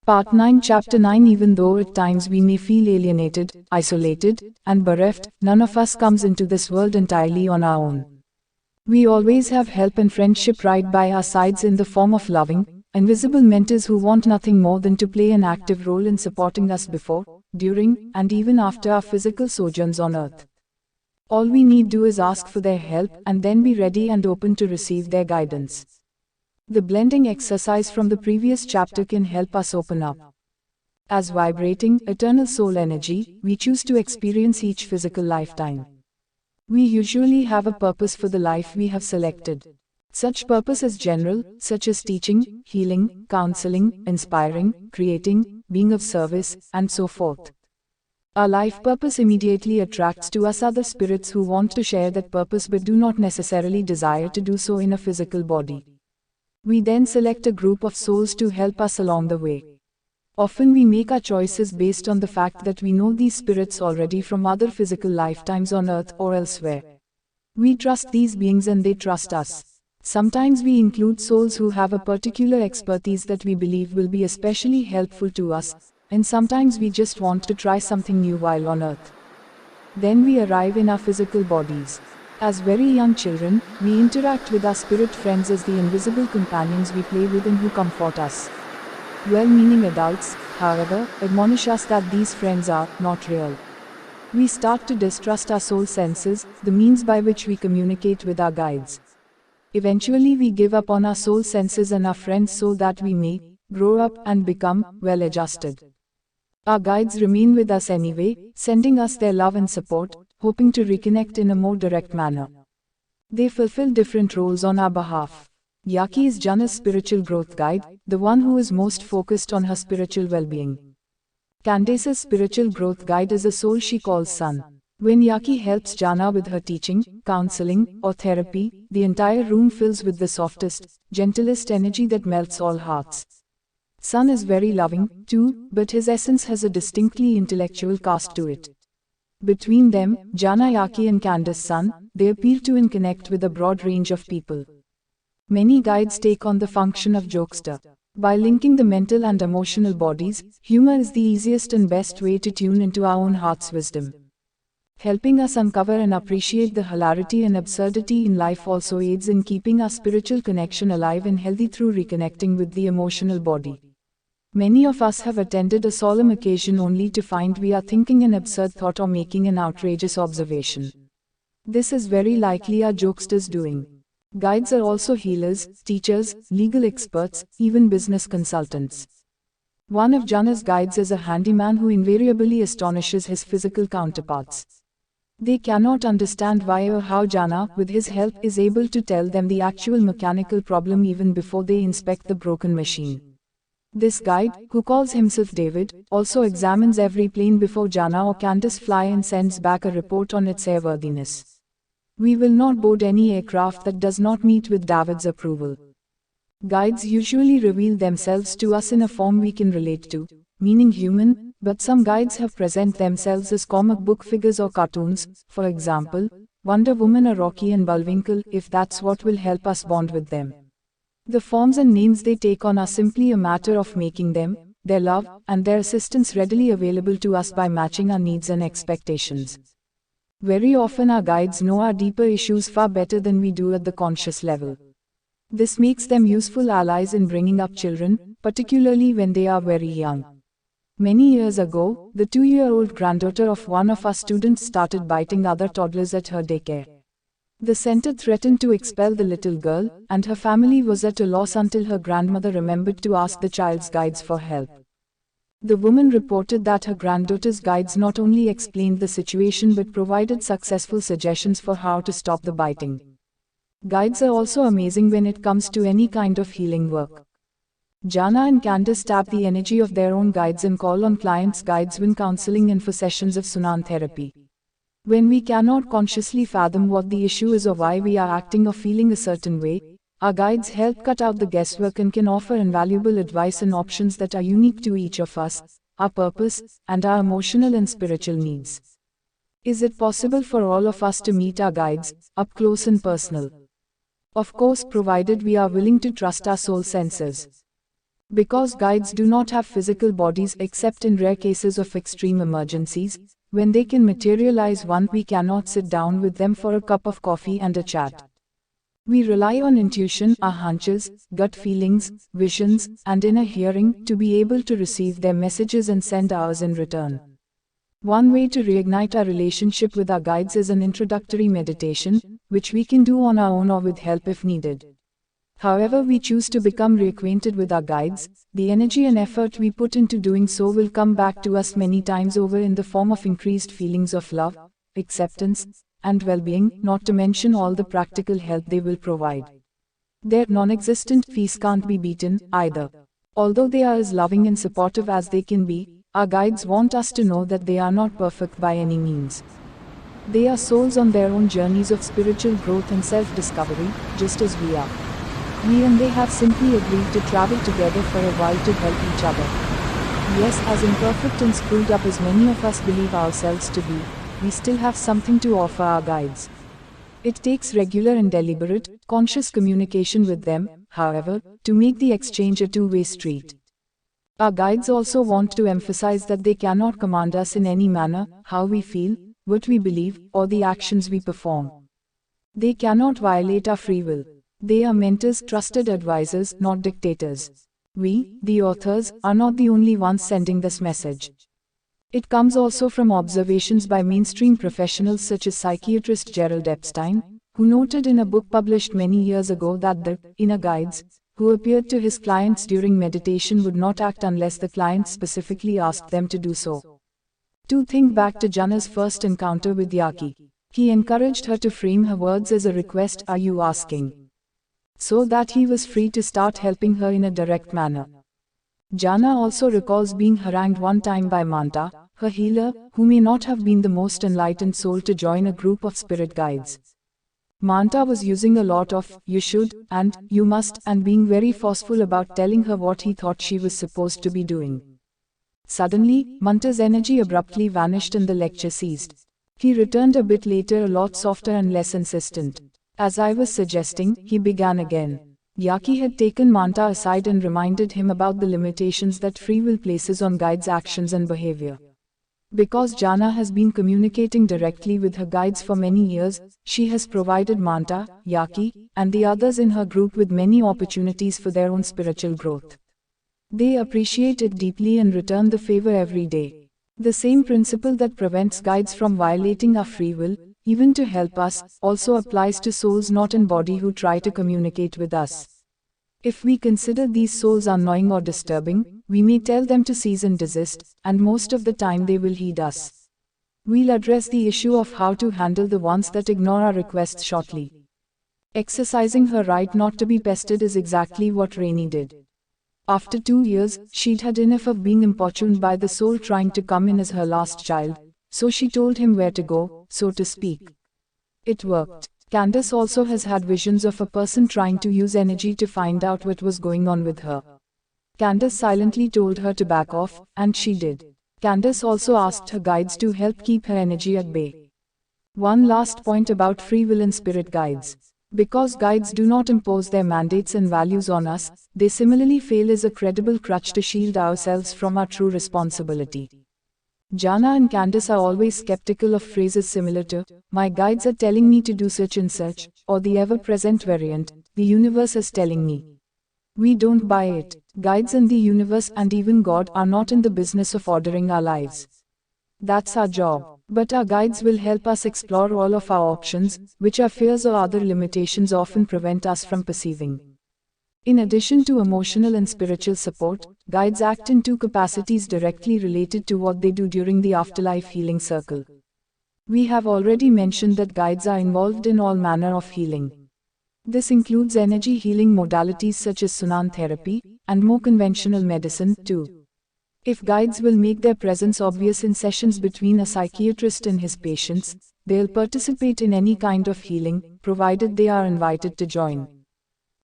Part 9 Chapter 9 Even though at times we may feel alienated, isolated, and bereft, none of us comes into this world entirely on our own. We always have help and friendship right by our sides in the form of loving, invisible mentors who want nothing more than to play an active role in supporting us before, during, and even after our physical sojourns on earth. All we need do is ask for their help and then be ready and open to receive their guidance. The blending exercise from the previous chapter can help us open up. As vibrating, eternal soul energy, we choose to experience each physical lifetime. We usually have a purpose for the life we have selected. Such purpose is general, such as teaching, healing, counseling, inspiring, creating, being of service, and so forth. Our life purpose immediately attracts to us other spirits who want to share that purpose but do not necessarily desire to do so in a physical body. We then select a group of souls to help us along the way. Often we make our choices based on the fact that we know these spirits already from other physical lifetimes on earth or elsewhere. We trust these beings and they trust us. Sometimes we include souls who have a particular expertise that we believe will be especially helpful to us, and sometimes we just want to try something new while on earth. Then we arrive in our physical bodies. As very young children, we interact with our spirit friends as the invisible companions we play with and who comfort us. Well-meaning adults, however, admonish us that these friends are not real. We start to distrust our soul senses, the means by which we communicate with our guides. Eventually we give up on our soul senses and our friends so that we may grow up and become well-adjusted. Our guides remain with us anyway, sending us their love and support, hoping to reconnect in a more direct manner. They fulfill different roles on our behalf. Yaki is Jana's spiritual growth guide, the one who is most focused on her spiritual well-being. Candace's spiritual growth guide is a soul she calls Sun. When Yaki helps Jana with her teaching, counseling, or therapy, the entire room fills with the softest, gentlest energy that melts all hearts. Sun is very loving, too, but his essence has a distinctly intellectual cast to it. Between them, Jana, Yaki and Candace Sun, they appeal to and connect with a broad range of people. Many guides take on the function of jokester. By linking the mental and emotional bodies, humor is the easiest and best way to tune into our own heart's wisdom. Helping us uncover and appreciate the hilarity and absurdity in life also aids in keeping our spiritual connection alive and healthy through reconnecting with the emotional body. Many of us have attended a solemn occasion only to find we are thinking an absurd thought or making an outrageous observation. This is very likely our jokester's doing. Guides are also healers, teachers, legal experts, even business consultants. One of Jana's guides is a handyman who invariably astonishes his physical counterparts. They cannot understand why or how Jana, with his help, is able to tell them the actual mechanical problem even before they inspect the broken machine. This guide, who calls himself David, also examines every plane before Jana or Candace fly and sends back a report on its airworthiness. We will not board any aircraft that does not meet with David's approval. Guides usually reveal themselves to us in a form we can relate to, meaning human, but some guides have present themselves as comic book figures or cartoons, for example, Wonder Woman or Rocky and Bullwinkle, if that's what will help us bond with them. The forms and names they take on are simply a matter of making them, their love, and their assistance readily available to us by matching our needs and expectations. Very often our guides know our deeper issues far better than we do at the conscious level. This makes them useful allies in bringing up children, particularly when they are very young. Many years ago, the 2-year-old granddaughter of one of our students started biting other toddlers at her daycare. The center threatened to expel the little girl, and her family was at a loss until her grandmother remembered to ask the child's guides for help. The woman reported that her granddaughter's guides not only explained the situation but provided successful suggestions for how to stop the biting. Guides are also amazing when it comes to any kind of healing work. Jana and Candace tap the energy of their own guides and call on clients' guides when counseling and for sessions of Sunan therapy. When we cannot consciously fathom what the issue is or why we are acting or feeling a certain way, our guides help cut out the guesswork and can offer invaluable advice and options that are unique to each of us, our purpose, and our emotional and spiritual needs. Is it possible for all of us to meet our guides, up close and personal? Of course, provided we are willing to trust our soul senses. Because guides do not have physical bodies except in rare cases of extreme emergencies, when they can materialize we cannot sit down with them for a cup of coffee and a chat. We rely on intuition, our hunches, gut feelings, visions, and inner hearing to be able to receive their messages and send ours in return. One way to reignite our relationship with our guides is an introductory meditation, which we can do on our own or with help if needed. However we choose to become reacquainted with our guides, the energy and effort we put into doing so will come back to us many times over in the form of increased feelings of love, acceptance, and well-being, not to mention all the practical help they will provide. Their non-existent fees can't be beaten, either. Although they are as loving and supportive as they can be, our guides want us to know that they are not perfect by any means. They are souls on their own journeys of spiritual growth and self-discovery, just as we are. We and they have simply agreed to travel together for a while to help each other. Yes, as imperfect and screwed up as many of us believe ourselves to be, we still have something to offer our guides. It takes regular and deliberate, conscious communication with them, however, to make the exchange a two-way street. Our guides also want to emphasize that they cannot command us in any manner, how we feel, what we believe, or the actions we perform. They cannot violate our free will. They are mentors, trusted advisors, not dictators. We, the authors, are not the only ones sending this message. It comes also from observations by mainstream professionals such as psychiatrist Gerald Epstein, who noted in a book published many years ago that the inner guides, who appeared to his clients during meditation, would not act unless the client specifically asked them to do so. To think back to Jana's first encounter with Yaki, he encouraged her to frame her words as a request, "Are you asking?" so that he was free to start helping her in a direct manner. Jana also recalls being harangued one time by Manta, her healer, who may not have been the most enlightened soul to join a group of spirit guides. Manta was using a lot of "you should" and "you must" and being very forceful about telling her what he thought she was supposed to be doing. Suddenly, Manta's energy abruptly vanished and the lecture ceased. He returned a bit later, a lot softer and less insistent. As I was suggesting, he began again. Yaki had taken Manta aside and reminded him about the limitations that free will places on guides' actions and behavior. Because Jana has been communicating directly with her guides for many years, she has provided Manta, Yaki, and the others in her group with many opportunities for their own spiritual growth. They appreciate it deeply and return the favor every day. The same principle that prevents guides from violating our free will, even to help us, also applies to souls not in body who try to communicate with us. If we consider these souls annoying or disturbing, we may tell them to cease and desist, and most of the time they will heed us. We'll address the issue of how to handle the ones that ignore our requests shortly. Exercising her right not to be pestered is exactly what Rainy did. After 2 years, she'd had enough of being importuned by the soul trying to come in as her last child, so she told him where to go, so to speak. It worked. Candace also has had visions of a person trying to use energy to find out what was going on with her. Candace silently told her to back off, and she did. Candace also asked her guides to help keep her energy at bay. One last point about free will and spirit guides. Because guides do not impose their mandates and values on us, they similarly fail as a credible crutch to shield ourselves from our true responsibility. Jana and Candace are always skeptical of phrases similar to, "My guides are telling me to do such and such," or the ever-present variant, "The universe is telling me." We don't buy it. Guides and the universe and even God are not in the business of ordering our lives. That's our job. But our guides will help us explore all of our options, which our fears or other limitations often prevent us from perceiving. In addition to emotional and spiritual support, guides act in 2 capacities directly related to what they do during the afterlife healing circle. We have already mentioned that guides are involved in all manner of healing. This includes energy healing modalities such as Sunan therapy, and more conventional medicine, too. If guides will make their presence obvious in sessions between a psychiatrist and his patients, they'll participate in any kind of healing, provided they are invited to join.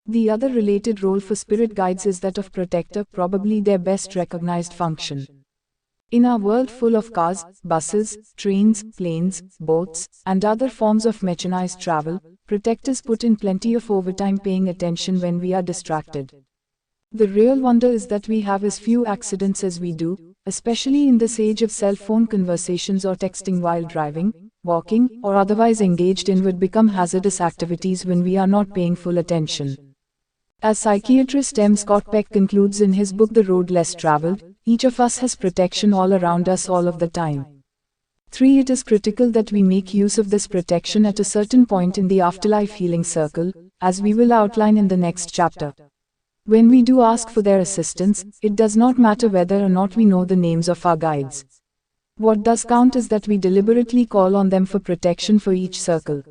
The other related role for spirit guides is that of protector, probably their best recognized function. In our world full of cars, buses, trains, planes, boats, and other forms of mechanized travel, protectors put in plenty of overtime paying attention when we are distracted. The real wonder is that we have as few accidents as we do, especially in this age of cell phone conversations or texting while driving, walking, or otherwise engaged in what become hazardous activities when we are not paying full attention. As psychiatrist M. Scott Peck concludes in his book The Road Less Traveled, each of us has protection all around us all of the time. 3. It is critical that we make use of this protection at a certain point in the afterlife healing circle, as we will outline in the next chapter. When we do ask for their assistance, it does not matter whether or not we know the names of our guides. What does count is that we deliberately call on them for protection for each circle.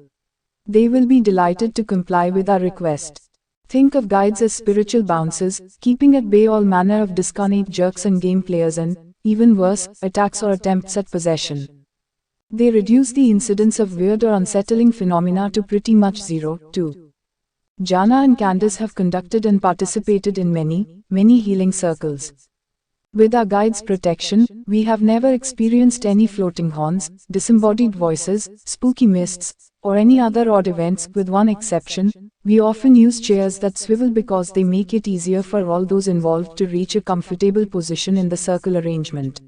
They will be delighted to comply with our request. Think of guides as spiritual bouncers, keeping at bay all manner of discarnate jerks and game players and, even worse, attacks or attempts at possession. They reduce the incidence of weird or unsettling phenomena to pretty much zero. 2. Jana and Candace have conducted and participated in many healing circles. With our guides' protection, we have never experienced any floating horns, disembodied voices, spooky mists, or any other odd events. With one exception, we often use chairs that swivel because they make it easier for all those involved to reach a comfortable position in the circle arrangement.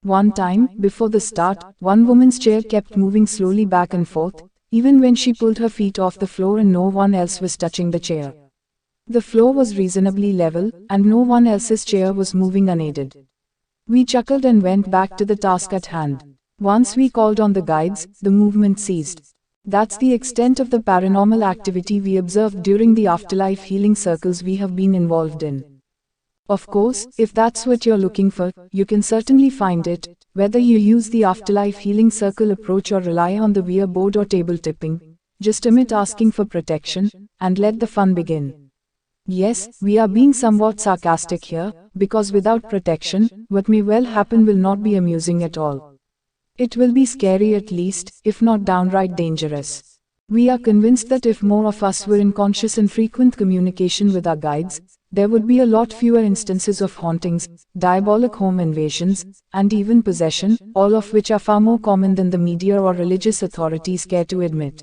One time, before the start, one woman's chair kept moving slowly back and forth, even when she pulled her feet off the floor and no one else was touching the chair. The floor was reasonably level, and no one else's chair was moving unaided. We chuckled and went back to the task at hand. Once we called on the guides, the movement ceased. That's the extent of the paranormal activity we observed during the afterlife healing circles we have been involved in. Of course, if that's what you're looking for, you can certainly find it, whether you use the afterlife healing circle approach or rely on the Ouija board or table tipping. Just omit asking for protection, and let the fun begin. Yes, we are being somewhat sarcastic here, because without protection, what may well happen will not be amusing at all. It will be scary at least, if not downright dangerous. We are convinced that if more of us were in conscious and frequent communication with our guides, there would be a lot fewer instances of hauntings, diabolic home invasions, and even possession, all of which are far more common than the media or religious authorities care to admit.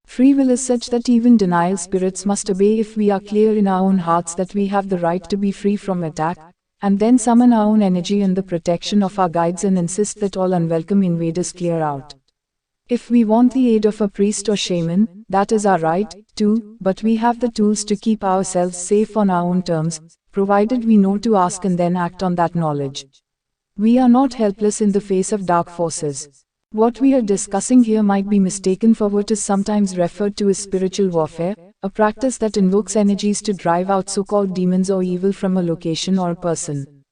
Free will is such that even denial spirits must obey if we are clear in our own hearts that we have the right to be free from attack, and then summon our own energy and the protection of our guides and insist that all unwelcome invaders clear out. If we want the aid of a priest or shaman, that is our right, too, but we have the tools to keep ourselves safe on our own terms, provided we know to ask and then act on that knowledge. We are not helpless in the face of dark forces. What we are discussing here might be mistaken for what is sometimes referred to as spiritual warfare, a practice that invokes energies to drive out so-called demons or evil from a location or a person.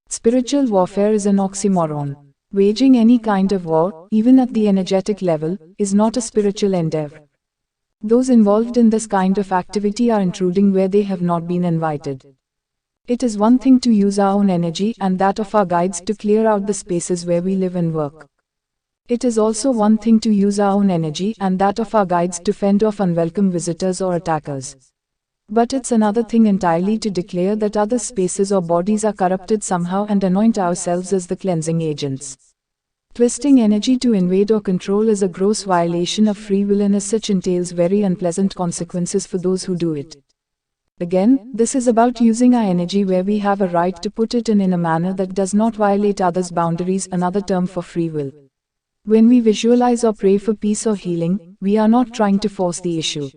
Spiritual warfare is an oxymoron. Waging any kind of war, even at the energetic level, is not a spiritual endeavor. Those involved in this kind of activity are intruding where they have not been invited. It is one thing to use our own energy and that of our guides to clear out the spaces where we live and work. It is also one thing to use our own energy and that of our guides to fend off unwelcome visitors or attackers. But it's another thing entirely to declare that other spaces or bodies are corrupted somehow and anoint ourselves as the cleansing agents. Twisting energy to invade or control is a gross violation of free will and as such entails very unpleasant consequences for those who do it. Again, this is about using our energy where we have a right to put it in a manner that does not violate others' boundaries, another term for free will. When we visualize or pray for peace or healing, we are not trying to force the issue.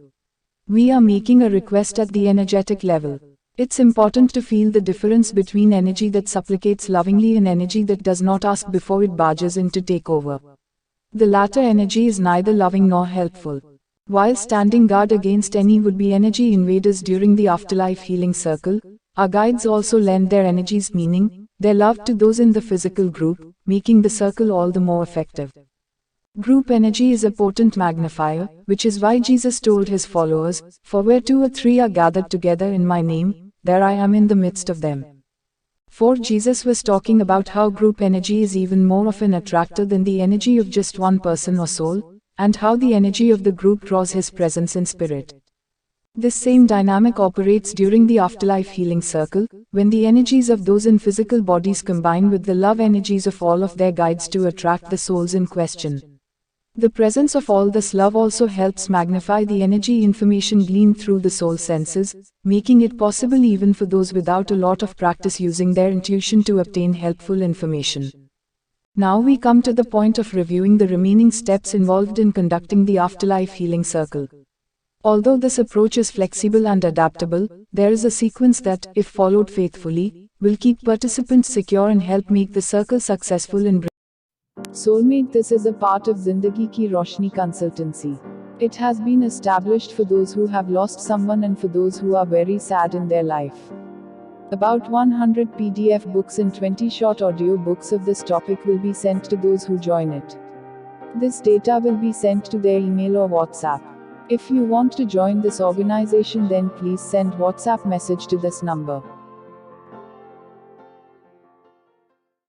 We are making a request at the energetic level. It's important to feel the difference between energy that supplicates lovingly and energy that does not ask before it barges in to take over. The latter energy is neither loving nor helpful. While standing guard against any would-be energy invaders during the afterlife healing circle, our guides also lend their energies meaning, their love to those in the physical group, making the circle all the more effective. Group energy is a potent magnifier, which is why Jesus told his followers, "For where 2 or 3 are gathered together in my name, there I am in the midst of them." For Jesus was talking about how group energy is even more of an attractor than the energy of just one person or soul, and how the energy of the group draws his presence in spirit. This same dynamic operates during the afterlife healing circle, when the energies of those in physical bodies combine with the love energies of all of their guides to attract the souls in question. The presence of all this love also helps magnify the energy information gleaned through the soul senses, making it possible even for those without a lot of practice using their intuition to obtain helpful information. Now we come to the point of reviewing the remaining steps involved in conducting the Afterlife Healing Circle. Although this approach is flexible and adaptable, there is a sequence that, if followed faithfully, will keep participants secure and help make the circle successful in Soulmate. This is a part of Zindagi Ki Roshni consultancy. It has been established for those who have lost someone and for those who are very sad in their life. About 100 PDF books and 20 short audio books of this topic will be sent to those who join it. This data will be sent to their email or WhatsApp. If you want to join this organization, then please send WhatsApp message to this number.